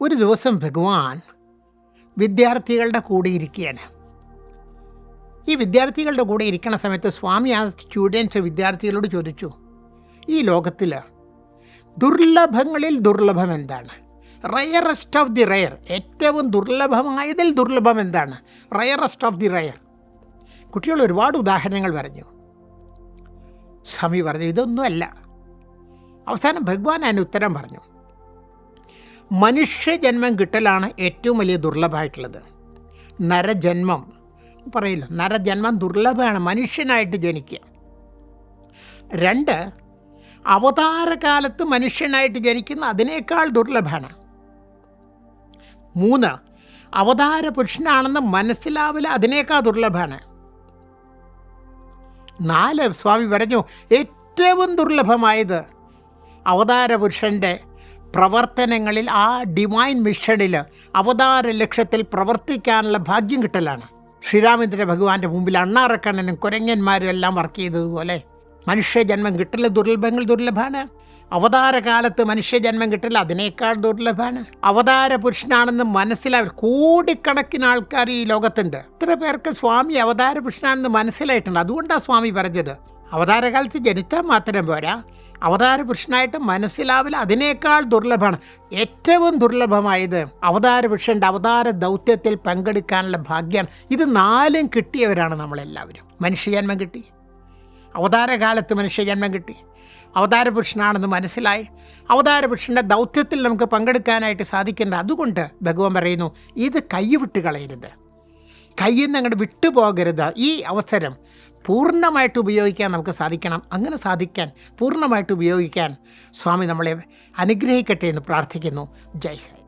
ഒരു ദിവസം ഭഗവാൻ വിദ്യാർത്ഥികളുടെ കൂടെ ഇരിക്കുകയാണ്. ഈ വിദ്യാർത്ഥികളുടെ കൂടെ ഇരിക്കുന്ന സമയത്ത് സ്വാമി ആ വിദ്യാർത്ഥികളോട് ചോദിച്ചു, ഈ ലോകത്തിൽ ദുർലഭങ്ങളിൽ ദുർലഭം എന്താണ്? റയറസ്റ്റ് ഓഫ് ദി റയർ, ഏറ്റവും ദുർലഭമായതിൽ ദുർലഭം എന്താണ്? Rarest of the rare. കുട്ടികൾ ഒരുപാട് ഉദാഹരണങ്ങൾ പറഞ്ഞു. സ്വാമി പറഞ്ഞു, ഇതൊന്നുമല്ല. അവസാനം ഭഗവാൻ അതിന് ഉത്തരം പറഞ്ഞു, മനുഷ്യജന്മം കിട്ടലാണ് ഏറ്റവും വലിയ ദുർലഭമായിട്ടുള്ളത്. നരജന്മം പറയില്ല, നരജന്മം ദുർലഭമാണ്, മനുഷ്യനായിട്ട് ജനിക്കുക. 2, അവതാരകാലത്ത് മനുഷ്യനായിട്ട് ജനിക്കുന്ന അതിനേക്കാൾ ദുർലഭമാണ്. 3, അവതാര പുരുഷനാണെന്ന് മനസ്സിലാവില്ല, അതിനേക്കാൾ ദുർലഭമാണ്. 4, സ്വാമി പറഞ്ഞു, ഏറ്റവും ദുർലഭമായത് അവതാര പുരുഷൻ്റെ പ്രവർത്തനങ്ങളിൽ, ആ ഡിവൈൻ മിഷനിൽ, അവതാര ലക്ഷ്യത്തിൽ പ്രവർത്തിക്കാനുള്ള ഭാഗ്യം കിട്ടലാണ്. ശ്രീരാമചന്ദ്ര ഭഗവാന്റെ മുമ്പിൽ അണ്ണാറക്കണ്ണനും കുരങ്ങന്മാരും എല്ലാം വർക്ക് ചെയ്തതുപോലെ മനുഷ്യജന്മം കിട്ടൽ ദുർലഭങ്ങൾ ദുർലഭമാണ്. അവതാരകാലത്ത് മനുഷ്യജന്മം കിട്ടൽ അതിനേക്കാൾ ദുർലഭമാണ്. അവതാര പുരുഷനാണെന്ന് മനസ്സിലായി കോടിക്കണക്കിന് ആൾക്കാർ ഈ ലോകത്തുണ്ട്. ഇത്ര പേർക്ക് സ്വാമി അവതാര പുരുഷനാണെന്ന് മനസ്സിലായിട്ടുണ്ട്. അതുകൊണ്ടാണ് സ്വാമി പറഞ്ഞത്, അവതാരകാലത്ത് ജനിച്ചാൽ മാത്രം പോരാ, അവതാര പുരുഷനായിട്ട് മനസ്സിലാവില്ല, അതിനേക്കാൾ ദുർലഭമാണ്. ഏറ്റവും ദുർലഭമായത് അവതാര പുരുഷൻ്റെ അവതാര ദൗത്യത്തിൽ പങ്കെടുക്കാനുള്ള ഭാഗ്യമാണ്. ഇത് 4 കിട്ടിയവരാണ് നമ്മളെല്ലാവരും. മനുഷ്യജന്മം കിട്ടി, അവതാരകാലത്ത് മനുഷ്യജന്മം കിട്ടി, അവതാര പുരുഷനാണെന്ന് മനസ്സിലായി, അവതാര പുരുഷൻ്റെ ദൗത്യത്തിൽ നമുക്ക് പങ്കെടുക്കാനായിട്ട് സാധിക്കേണ്ട. അതുകൊണ്ട് ഭഗവാൻ പറയുന്നു, ഇത് കൈവിട്ട് കളയരുത്, കയ്യിൽ നിന്ന് അങ്ങോട്ട് വിട്ടുപോകരുത്. ഈ അവസരം പൂർണ്ണമായിട്ട് ഉപയോഗിക്കാൻ നമുക്ക് സാധിക്കണം. അങ്ങനെ സാധിക്കാൻ, പൂർണ്ണമായിട്ട് ഉപയോഗിക്കാൻ സ്വാമി നമ്മളെ അനുഗ്രഹിക്കട്ടെ എന്ന് പ്രാർത്ഥിക്കുന്നു. ജയ് സായി.